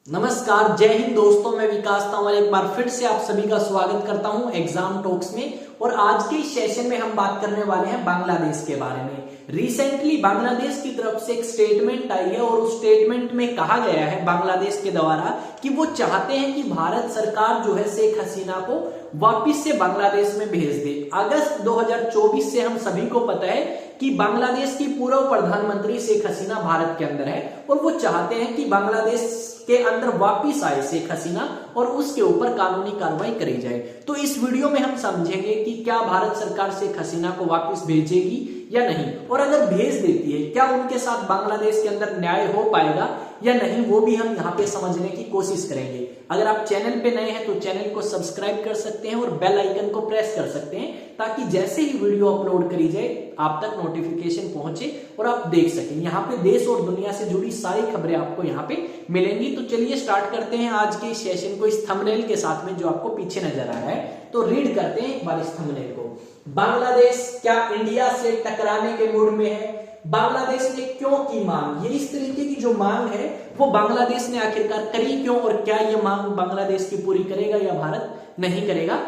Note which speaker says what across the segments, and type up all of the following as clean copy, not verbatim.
Speaker 1: नमस्कार, जय हिंद दोस्तों। मैं विकास तंवर एक बार फिर से आप सभी का स्वागत करता हूं एग्जाम टॉक्स में। और आज के इस सेशन में हम बात करने वाले हैं बांग्लादेश के बारे में। रिसेंटली बांग्लादेश की तरफ से एक स्टेटमेंट आई है और उस स्टेटमेंट में कहा गया है बांग्लादेश के द्वारा कि वो चाहते हैं कि भारत सरकार जो है शेख हसीना को वापिस से बांग्लादेश में भेज दे। अगस्त 2024 से हम सभी को पता है कि बांग्लादेश की पूर्व प्रधानमंत्री शेख हसीना भारत के अंदर है और वो चाहते हैं कि बांग्लादेश के अंदर वापिस आए शेख हसीना और उसके ऊपर कानूनी कार्रवाई करी जाए। तो इस वीडियो में हम समझेंगे कि क्या भारत सरकार शेख हसीना को वापिस भेजेगी या नहीं, और अगर भेज देती है क्या उनके साथ बांग्लादेश के अंदर न्याय हो पाएगा या नहीं, वो भी हम यहाँ पे समझने की कोशिश करेंगे। अगर आप चैनल पे नए हैं तो चैनल को सब्सक्राइब कर सकते हैं और बेल आइकन को प्रेस कर सकते हैं ताकि जैसे ही वीडियो अपलोड करी जाए आप तक नोटिफिकेशन पहुंचे और आप देख सकें। यहाँ पे देश और दुनिया से जुड़ी सारी खबरें आपको यहाँ पे मिलेंगी। तो चलिए स्टार्ट करते हैं आज के इस सेशन को इस थंबनेल के साथ में जो आपको पीछे नजर आ रहा है। तो रीड करते हैं एक बार इस थंबनेल को। बांग्लादेश क्या इंडिया से टकराने के मूड में है? बांग्लादेश ने क्यों की मांग? ये इस तरीके की जो मांग है वो बांग्लादेश ने आखिरकार करी क्यों, और क्या ये मांग बांग्लादेश की पूरी करेगा या भारत नहीं करेगा,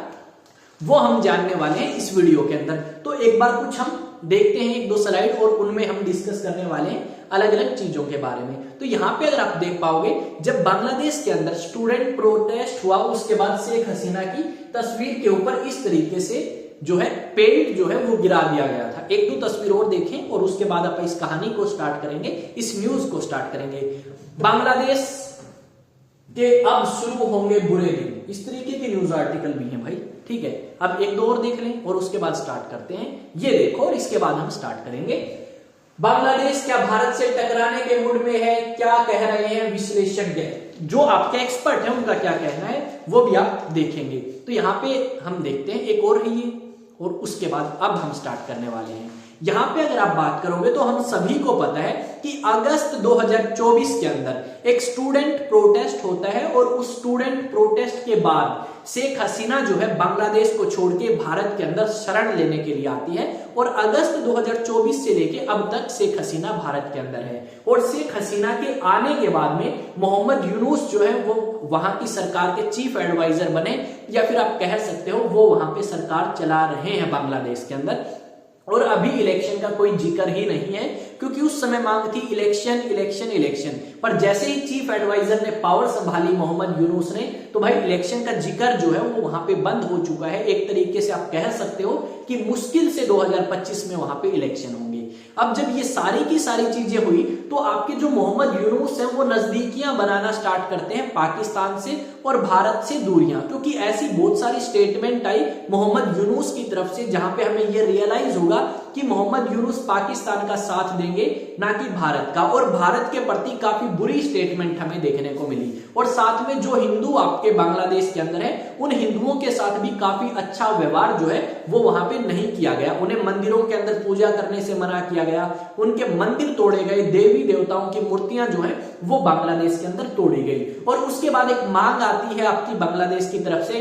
Speaker 1: वो हम जानने वाले हैं इस वीडियो के अंदर। तो एक बार कुछ हम देखते हैं एक दो स्लाइड और उनमें हम डिस्कस करने वाले हैं अलग अलग चीजों के बारे में। तो यहाँ पे अगर आप देख पाओगे, जब बांग्लादेश के अंदर स्टूडेंट प्रोटेस्ट हुआ उसके बाद शेख हसीना की तस्वीर के ऊपर इस तरीके से जो है पेंट जो है वो गिरा दिया गया था। एक दो तस्वीर और देखें और उसके बाद आप इस कहानी को स्टार्ट करेंगे, इस न्यूज को स्टार्ट करेंगे। बांग्लादेश के अब शुरू होंगे बुरे दिन, इस तरीके के न्यूज आर्टिकल भी हैं भाई, ठीक है। अब एक दो और देख लें और उसके बाद स्टार्ट करते हैं। ये देखो और इसके बाद हम स्टार्ट करेंगे। बांग्लादेश क्या भारत से टकराने के मूड में है? क्या कह रहे हैं विश्लेषज्ञ? जो आपके एक्सपर्ट हैं उनका क्या कहना है वो भी आप देखेंगे। तो यहाँ पे हम देखते हैं एक और है ये, और उसके बाद अब हम स्टार्ट करने वाले हैं। यहां पे अगर आप बात करोगे तो हम सभी को पता है कि अगस्त 2024 के अंदर एक स्टूडेंट प्रोटेस्ट होता है और उस स्टूडेंट प्रोटेस्ट के बाद शेख हसीना जो है बांग्लादेश को छोड़ के भारत के अंदर शरण लेने के लिए आती है। और अगस्त 2024 से लेके अब तक शेख हसीना भारत के अंदर है। और शेख हसीना के आने के बाद में मोहम्मद यूनुस जो है वो वहां की सरकार के चीफ एडवाइजर बने, या फिर आप कह सकते हो वो वहां पे सरकार चला रहे हैं बांग्लादेश के अंदर। और अभी इलेक्शन का कोई जिक्र ही नहीं है क्योंकि उस समय मांग थी इलेक्शन इलेक्शन इलेक्शन, पर जैसे ही चीफ एडवाइजर ने पावर संभाली मोहम्मद यूनुस ने, तो भाई इलेक्शन का जिक्र जो है वो वहां पे बंद हो चुका है। एक तरीके से आप कह सकते हो कि मुश्किल से 2025 में वहां पे इलेक्शन होंगे। अब जब ये सारी की सारी चीजें हुई तो आपके जो मोहम्मद यूनुस हैं वो नजदीकियां बनाना स्टार्ट करते हैं पाकिस्तान से और भारत से दूरियां, क्योंकि ऐसी बहुत सारी स्टेटमेंट आई मोहम्मद यूनुस की तरफ से जहां पे हमें ये रियलाइज होगा कि मोहम्मद यूनुस पाकिस्तान का साथ देंगे ना कि भारत का, और भारत के प्रति काफी बुरी स्टेटमेंट हमें देखने को मिली। और साथ में जो हिंदू आपके बांग्लादेश के अंदर है उन हिंदुओं के साथ भी काफी अच्छा व्यवहार जो है वो वहां पे नहीं किया गया। उन्हें मंदिरों के अंदर पूजा करने से मना किया गया, उनके मंदिर तोड़े गए, देवी देवताओं की मूर्तियां जो है वो बांग्लादेश के अंदर तोड़ी गई। और उसके बाद एक मांग आती है आपकी बांग्लादेश की तरफ से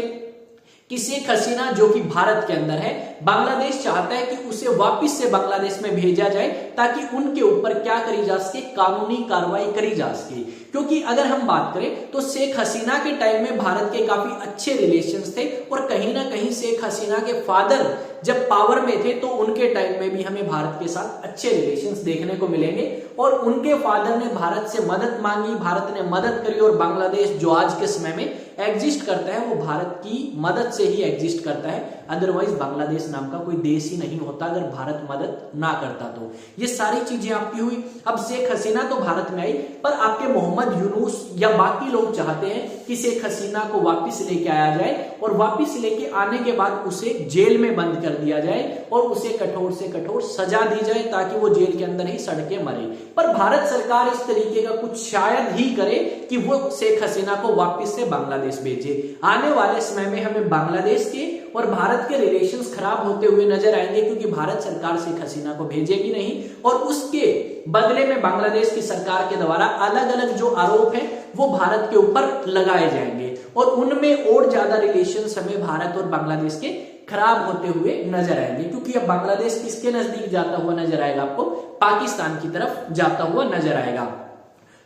Speaker 1: कि शेख हसीना जो कि भारत के अंदर है, बांग्लादेश चाहता है कि उसे वापस से बांग्लादेश में भेजा जाए ताकि उनके ऊपर क्या करी जा सके, कानूनी कार्रवाई करी जा सके। क्योंकि अगर हम बात करें तो शेख हसीना के टाइम में भारत के काफी अच्छे रिलेशंस थे, और कहीं ना कहीं शेख हसीना के फादर जब पावर में थे तो उनके टाइम में भी हमें भारत के साथ अच्छे रिलेशंस देखने को मिलेंगे। और उनके फादर ने भारत से मदद मांगी, भारत ने मदद करी, और बांग्लादेश जो आज के समय में एग्जिस्ट करता है वो भारत की मदद से ही एग्जिस्ट करता है। अदरवाइज बांग्लादेश नाम का कोई देश ही नहीं होता अगर भारत मदद ना करता। तो ये सारी चीजें आपकी हुई। अब शेख हसीना तो भारत में आई, पर आपके मोहम्मद यूनुस या बाकी लोग चाहते हैं कि शेख हसीना को वापस लेके आया जाए, और वापस लेके आने के बाद उसे जेल में बंद कर दिया जाए और उसे कठोर से कठोर सजा दी जाए ताकि वो जेल के अंदर ही सड़के मरे। पर भारत सरकार इस तरीके का कुछ शायद ही करे कि वो शेख हसीना को वापस से बांग्लादेश भेजे। आने वाले समय में हमें बांग्लादेश के और भारत के रिलेशंस खराब होते हुए नजर आएंगे, क्योंकि भारत सरकार शेख हसीना को भेजेगी नहीं और उसके बदले में बांग्लादेश की सरकार के द्वारा अलग अलग जो आरोप हैं वो भारत के ऊपर लगाए जाएंगे, और उनमें और ज्यादा रिलेशंस हमें भारत और बांग्लादेश के खराब होते हुए नजर आएंगे। क्योंकि अब बांग्लादेश किसके नजदीक जाता हुआ नजर आएगा? आपको पाकिस्तान की तरफ जाता हुआ नजर आएगा।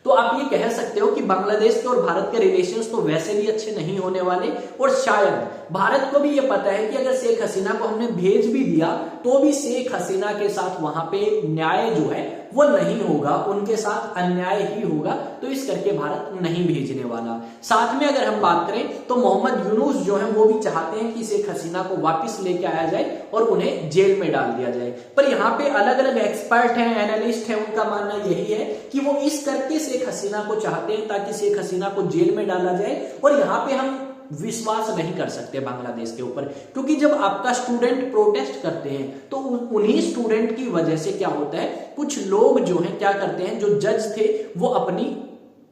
Speaker 1: तो आप ये कह सकते हो कि बांग्लादेश के और भारत के रिलेशंस तो वैसे भी अच्छे नहीं होने वाले, और शायद भारत को भी ये पता है कि अगर शेख हसीना को हमने भेज भी दिया तो भी शेख हसीना के साथ वहां पे न्याय जो है वो नहीं होगा, उनके साथ अन्याय ही होगा, तो इस करके भारत नहीं भेजने वाला। साथ में अगर हम बात करें तो मोहम्मद यूनुस जो है वो भी चाहते हैं कि शेख हसीना को वापस लेके आया जाए और उन्हें जेल में डाल दिया जाए। पर यहाँ पे अलग अलग एक्सपर्ट हैं, एनालिस्ट हैं, उनका मानना यही है कि वो इस करके शेख हसीना को चाहते हैं ताकि शेख हसीना को जेल में डाला जाए। और यहाँ पे हम विश्वास नहीं कर सकते बांग्लादेश के ऊपर, क्योंकि जब आपका स्टूडेंट प्रोटेस्ट करते हैं तो उन्हीं स्टूडेंट की वजह से क्या होता है, कुछ लोग जो हैं क्या करते हैं, जो जज थे वो अपनी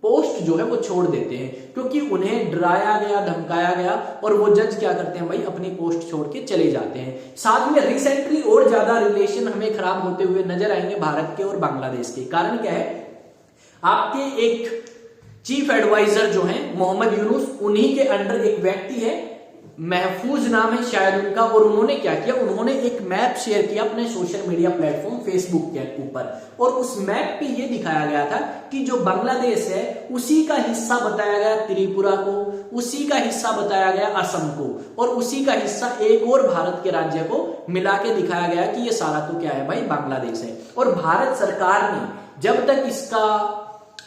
Speaker 1: पोस्ट जो है वो छोड़ देते हैं, क्योंकि उन्हें डराया गया, धमकाया गया, और वो जज क्या करते हैं भाई, अपनी पोस्ट छोड़ के चले जाते हैं। साथ में रिसेंटली और ज्यादा रिलेशन हमें खराब होते हुए नजर आएंगे भारत के और बांग्लादेश के। कारण क्या है, आपके एक चीफ एडवाइजर जो है मोहम्मद यूनुस, उन्हीं के अंडर एक व्यक्ति है, महफूज नाम है शायद उनका, और उन्होंने क्या किया, उन्होंने एक मैप शेयर किया अपने सोशल मीडिया प्लेटफॉर्म फेसबुक के ऊपर, और उस मैप पे ये दिखाया गया था कि जो बांग्लादेश है उसी का हिस्सा बताया गया त्रिपुरा को, उसी का हिस्सा बताया गया असम को, और उसी का हिस्सा एक और भारत के राज्य को मिला के दिखाया गया कि ये सारा तो क्या है भाई, बांग्लादेश है। और भारत सरकार ने जब तक इसका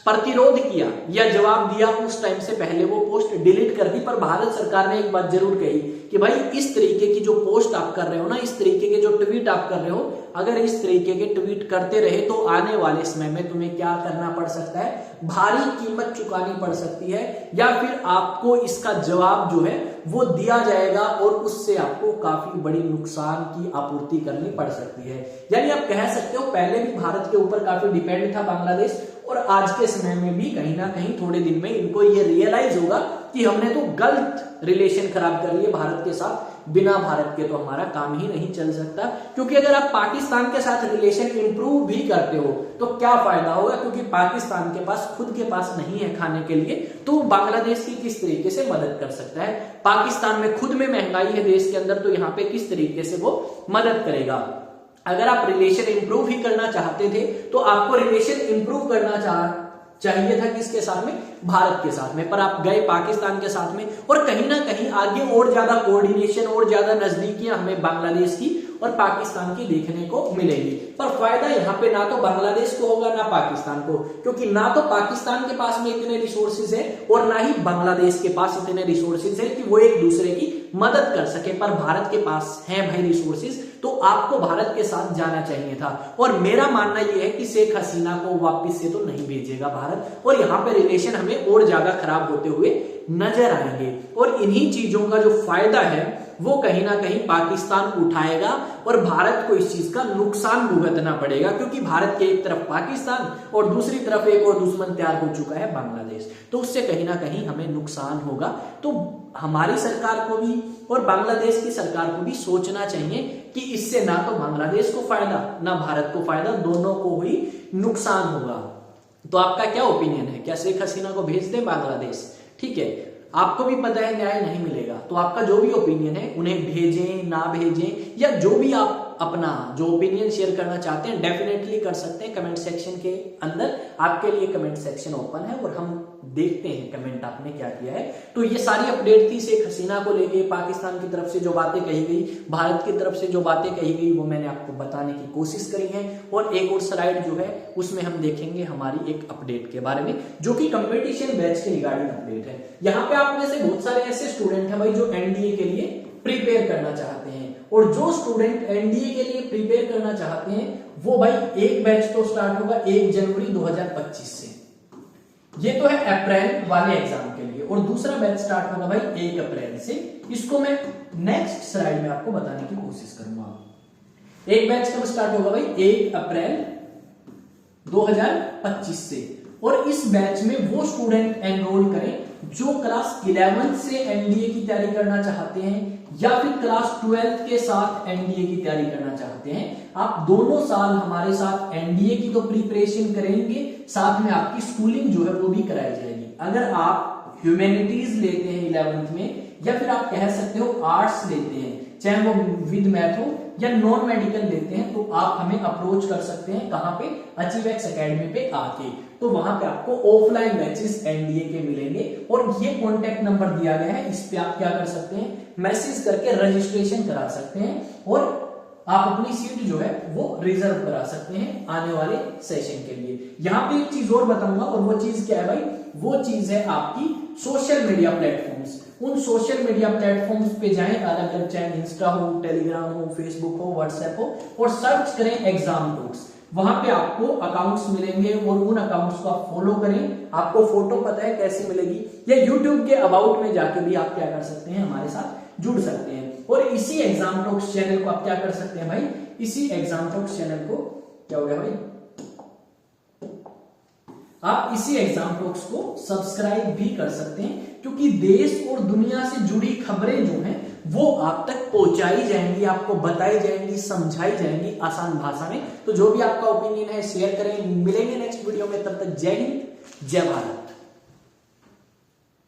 Speaker 1: प्रतिरोध किया या जवाब दिया, उस टाइम से पहले वो पोस्ट डिलीट कर दी। पर भारत सरकार ने एक बात जरूर कही कि भाई इस तरीके की जो पोस्ट आप कर रहे हो ना, इस तरीके के जो ट्वीट आप कर रहे हो, अगर इस तरीके के ट्वीट करते रहे तो आने वाले समय में तुम्हें क्या करना पड़ सकता है, भारी कीमत चुकानी पड़ सकती है, या फिर आपको इसका जवाब जो है वो दिया जाएगा और उससे आपको काफी बड़ी नुकसान की आपूर्ति करनी पड़ सकती है। यानी आप कह सकते हो पहले भी भारत के ऊपर काफी डिपेंड था बांग्लादेश, और आज के समय में भी कहीं ना कहीं थोड़े दिन में इनको ये रियलाइज होगा कि हमने तो गलत रिलेशन खराब कर लिए भारत के साथ, बिना भारत के तो हमारा काम ही नहीं चल सकता। क्योंकि अगर आप पाकिस्तान के साथ रिलेशन इंप्रूव भी करते हो तो क्या फायदा होगा, क्योंकि पाकिस्तान के पास खुद के पास नहीं है खाने के लिए, तो बांग्लादेश की किस तरीके से मदद कर सकता है। पाकिस्तान में खुद में महंगाई है देश के अंदर, तो यहाँ पे किस तरीके से वो मदद करेगा। अगर आप रिलेशन इंप्रूव ही करना चाहते थे तो आपको रिलेशन इंप्रूव करना चाहिए था किसके साथ में, भारत के साथ में, पर आप गए पाकिस्तान के साथ में, और कहीं ना कहीं आगे और ज्यादा कोऑर्डिनेशन और ज्यादा नजदीकियां हमें बांग्लादेश की और पाकिस्तान की देखने को मिलेगी। पर फायदा यहाँ पे ना तो बांग्लादेश को होगा ना पाकिस्तान को, क्योंकि ना तो पाकिस्तान के पास में इतने रिसोर्सेज है और ना ही बांग्लादेश के पास इतने रिसोर्सेज है कि वो एक दूसरे की मदद कर सके। पर भारत के पास है भाई रिसोर्सेज, तो आपको भारत के साथ जाना चाहिए था। और मेरा मानना यह है कि शेख हसीना को वापस से तो नहीं भेजेगा भारत, और यहाँ पे रिलेशन हमें और ज्यादा खराब होते हुए नजर आएंगे। और इन्हीं चीजों का जो फायदा है वो कहीं ना कहीं पाकिस्तान उठाएगा और भारत को इस चीज का नुकसान भुगतना पड़ेगा, क्योंकि भारत के एक तरफ पाकिस्तान और दूसरी तरफ एक और दुश्मन तैयार हो चुका है बांग्लादेश, तो उससे कहीं ना कहीं हमें नुकसान होगा। तो हमारी सरकार को भी और बांग्लादेश की सरकार को भी सोचना चाहिए कि इससे ना तो बांग्लादेश को फायदा ना भारत को फायदा, दोनों को ही नुकसान होगा। तो आपका क्या ओपिनियन है, क्या शेख हसीना को भेज दें बांग्लादेश? ठीक है, आपको भी पता है न्याय नहीं मिलेगा, तो आपका जो भी ओपिनियन है उन्हें भेजें ना भेजें, या जो भी आप अपना जो ओपिनियन शेयर करना चाहते हैं डेफिनेटली कर सकते हैं कमेंट सेक्शन के अंदर। आपके लिए कमेंट सेक्शन ओपन है और हम देखते हैं कमेंट आपने क्या किया है। तो ये सारी अपडेट थी शेख हसीना को लेके, पाकिस्तान की तरफ से जो बातें कही गई, भारत की तरफ से जो बातें कही गई, वो मैंने आपको बताने की कोशिश करी है। और एक और स्लाइड जो है उसमें हम देखेंगे हमारी एक अपडेट के बारे में, जो कि कंपटीशन बैच के रिगार्डिंग अपडेट है। यहाँ पे आप में से बहुत सारे ऐसे स्टूडेंट हैं भाई जो एनडीए के लिए प्रिपेयर करना चाहते हैं, और जो स्टूडेंट एनडीए के लिए प्रिपेयर करना चाहते हैं वो भाई एक बैच तो स्टार्ट होगा 1 जनवरी 2025 से, ये तो है अप्रैल वाले एग्जाम के लिए, और दूसरा बैच स्टार्ट होगा भाई 1 अप्रैल से। इसको मैं नेक्स्ट स्लाइड में आपको बताने की कोशिश करूंगा। एक बैच कब स्टार्ट होगा भाई 1 अप्रैल 2025 से, और इस बैच में वो स्टूडेंट एनरोल करें जो क्लास 11 से एनडीए की तैयारी करना चाहते हैं या फिर क्लास 12 के साथ एनडीए की तैयारी करना चाहते हैं। आप दोनों साल हमारे साथ एनडीए की तो प्रिपरेशन करेंगे, साथ में आपकी स्कूलिंग जो है वो भी कराई जाएगी। अगर आप ह्यूमैनिटीज लेते हैं 11th में, या फिर आप कह सकते हो आर्ट्स लेते हैं, चाहे वो विद मैथ हो या नॉन मेडिकल लेते हैं तो आप हमें अप्रोच कर सकते हैं। कहां पे? अचीवेक्स एकेडमी पे आके। तो वहां पे आपको ऑफलाइन बैचेस एनडीए के मिलेंगे और ये कॉन्टेक्ट नंबर दिया गया है, इस पे आप क्या कर सकते हैं, मैसेज करके रजिस्ट्रेशन करा सकते हैं और आप अपनी सीट जो है वो रिजर्व करा सकते हैं आने वाले सेशन के लिए। यहां पे एक चीज और बताऊंगा और वो चीज क्या है भाई? वो चीज है आपकी सोशल मीडिया प्लेटफॉर्म्स। उन सोशल मीडिया प्लेटफॉर्म्स पे जाएं, अलग अलग चाहे इंस्टा हो, टेलीग्राम हो, फेसबुक हो, व्हाट्सएप हो, और सर्च करें एग्जाम टॉक्स। वहां पे आपको अकाउंट्स मिलेंगे और उन अकाउंट्स को आप फॉलो करें। आपको फोटो पता है कैसे मिलेगी? या यूट्यूब के अबाउट में जाके भी आप क्या कर सकते हैं, हमारे साथ जुड़ सकते हैं। और इसी एग्जाम टॉक्स चैनल को आप क्या कर सकते हैं भाई? इसी एग्जाम टॉक्स चैनल को क्या हो गया भाई? आप इसी एग्जाम टॉक्स को सब्सक्राइब भी कर सकते हैं, क्योंकि देश और दुनिया से जुड़ी खबरें जो हैं वो आप तक पहुंचाई जाएंगी, आपको बताई जाएंगी, समझाई जाएंगी आसान भाषा में। तो जो भी आपका ओपिनियन है शेयर करें। मिलेंगे नेक्स्ट वीडियो में, तब तक जय हिंद, जय भारत।